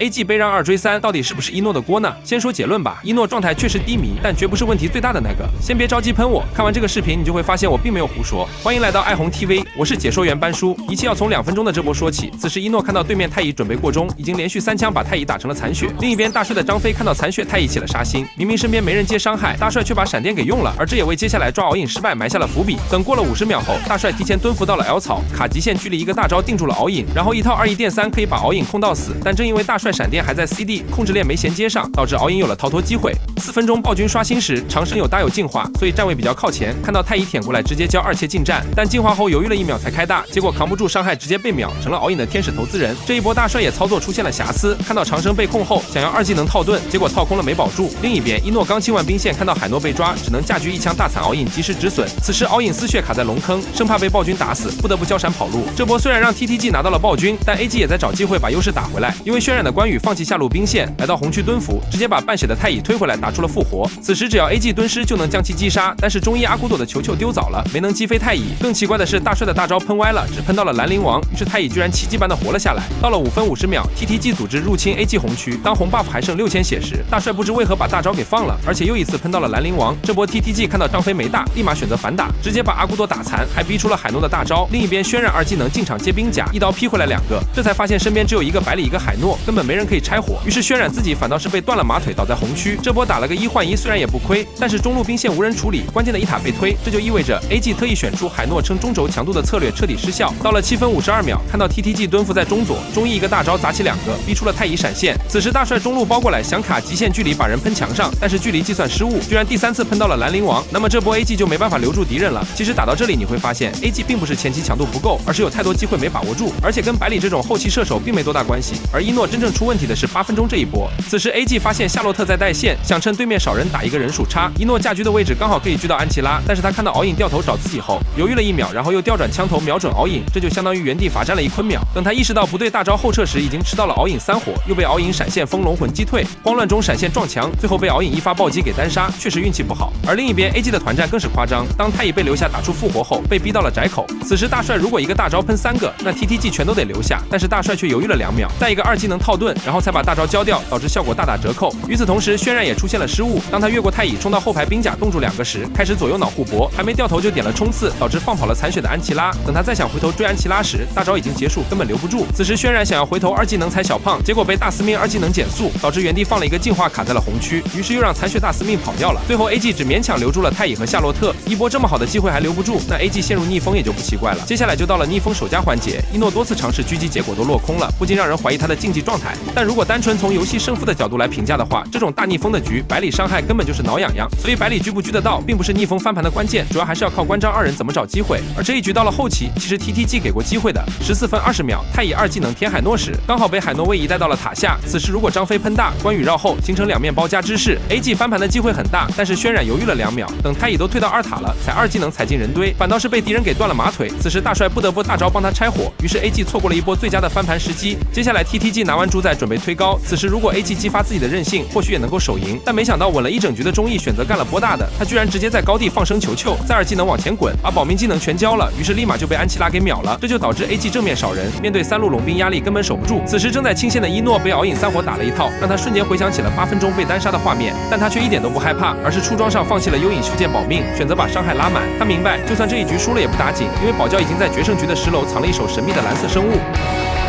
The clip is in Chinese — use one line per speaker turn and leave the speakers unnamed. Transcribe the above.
，AG 被讓2追3，到底是不是一諾的鍋呢？先說結論吧，一諾狀態確實低迷，但絕不是問題最大的那個。先別着急噴我，看完這個視頻你就會發現我並沒有胡說。歡迎來到愛紅 TV， 我是解說員班叔。一切要從2分鐘的這波說起。此時一諾看到對面太乙準備過中，已經連續3槍把太乙打成了殘血。另一邊大帥的張飛看到殘血太乙起了殺心，明明身邊沒人接傷害，大帥卻把閃電給用了，而這也為接下來抓敖影失敗埋下了伏筆。等過了50秒後，大帥提前蹲伏到了 L 草，卡極限距離一個大招定住了敖影，然後一套2E電3可以把敖影控到死。但正因為大帥閃電還在 CD 控制鏈沒銜接上，導致敖影有了逃脫機會。4分鐘暴君刷新時，長生有大有進化，所以站位比較靠前，看到太乙舔過來直接交2切近戰，但進化後猶豫了1秒才開大，結果扛不住傷害直接被秒，成了敖影的天使投資人。這一波大帥也操作出現了瑕疵，看到長生被控後想要2技能套盾，結果套空了沒保住。另一邊一諾剛清完兵線，看到海諾被抓，只能架狙一槍大慘敖影，及時止損。此時敖影絲血卡在龍坑，生怕被暴君打死，不得不交閃跑路。這波虽然讓 TTG 拿到了暴君，但 AG 也在找機會把優勢打回來。因為渲染的關羽放棄下路兵線，來到紅區蹲伏，直接把半血的太乙推回來，打出了復活。此時只要 AG 蹲屍就能將其擊殺，但是中醫阿古朵的球球丟早了，沒能擊飛太乙。更奇怪的是大帥的大招噴歪了，只噴到了蘭陵王，於是太乙居然奇蹟般的活了下來。到了5分50秒 ，TTG 組織入侵 AG 紅區，當紅 buff 還剩6000血時，大帥不知為何把大招給放了，而且又一次噴到了蘭陵王。這波 TTG 看到張飛沒大，立馬選擇反打，直接把阿古朵打殘，還逼出了海諾的大招。另一邊渲染2技能進場接兵甲，一刀劈回來2個，這才發現身邊只有一個百里一個海諾，根本沒人可以拆火。於是渲染自己反倒是被斷了馬腿，倒在紅區。這波打了個1換1，雖然也不虧，但是中路兵線無人處理，關鍵的一塔被推，這就意味着 AG 特意選出海諾撐中軸強度的策略徹底失效。到了7分52秒，看到 TTG 蹲伏在中左，中一個大招砸起2個，逼出了太乙閃現。此時大帥中路包過來，想卡極限距離把人噴牆上，但是距離計算失誤，居然第3次噴到了蘭陵王。那麼這波 AG 就沒辦法留住敵人了。其實打到這裡你會發現 ，AG 並不是前期強度不夠，而是有太多機會沒把握住，而且跟百里這種後期射手並沒多大關係。而一諾真正出問題的是8分鐘這一波。此時 AG 發現夏洛特在帶線，想趁對面少人打一個人數差。一諾架狙的位置剛好可以狙到安琪拉，但是他看到敖影掉頭找自己後，猶豫了1秒，然後又調轉槍頭瞄準敖影，這就相當於原地罰站了1坤秒。等他意識到不對，大招後撤時已經吃到了敖影3火，又被敖影閃現風龍魂擊退，慌亂中閃現撞牆，最後被敖影一發暴擊給單殺，確實運氣不好。而另一邊 AG 的團戰更是誇張，當太乙被留下打出復活後，被逼到了窄口。此時大帥如果一個大招噴3個，那 TTG 全都得留下，但是大帥卻猶豫了2秒，再一個2技能套盾，然後才把大招交掉，導致效果大打折扣。與此同時，渲染也出現了失誤，當他越過太乙衝到後排兵甲凍住2個時，開始左右腦互搏，還沒掉頭就點了衝刺，導致放跑了殘血的安琪拉。等他再想回頭追安琪拉時，大招已經結束，根本留不住。此時渲染想要回頭2技能踩小胖，結果被大司命2技能減速，導致原地放了一個淨化卡在了紅區，於是又讓殘血大司命跑掉了。最後 AG 只勉強留住了太乙和夏洛特，一波這麼好的機會還留不住，那 AG 陷入逆風也就不奇怪了。接下來就到了逆風首家環節，一諾多次嘗試狙擊，結果都落空了，不禁讓人懷疑他的競技狀態。但如果單純從遊戲勝負的角度來評價的話，這種大逆風的局，百里傷害根本就是挠癢癢，所以百里狙不狙得到，並不是逆風翻盤的關鍵，主要還是要靠關張2人怎麼找機會。而這一局到了後期，其實 TTG 給過機會的。14分20秒，太乙2技能舔海諾時，剛好被海諾位移帶到了塔下。此時如果張飛噴大，關羽繞後，形成2面包夾之勢 ，AG 翻盤的機會很大，但是渲染猶豫了2秒，等太乙都退到2塔了，才2技能踩進人堆，反倒是被敵人給斷了馬腿。此時大帥不得不大招幫他拆火，於是 AG 錯過了一波最佳的翻盤時機。接下來 TTG 拿完主宰準備推高，此時如果 AG 激發自己的韌性，或許也能夠手贏，但沒想到穩了一整局的中義選擇幹了波大的，他居然直接在高地放生球球，再2技能往前滾，把保命技能全交了，於是立馬就被安琪拉給秒了，這就導致 AG 正面少人，面对3路龍兵壓力根本守不住。此時正在清線的一諾被敖影3火打了一套，讓他瞬間回想起了8分鐘被單殺的畫面，但他卻一點都不害怕，而是出裝上放棄了幽影修劍保命，選擇把傷害拉滿。他明白，就算這一局輸了也不打緊，因為寶教已經在決勝局的10樓藏了一手神秘的藍色生物。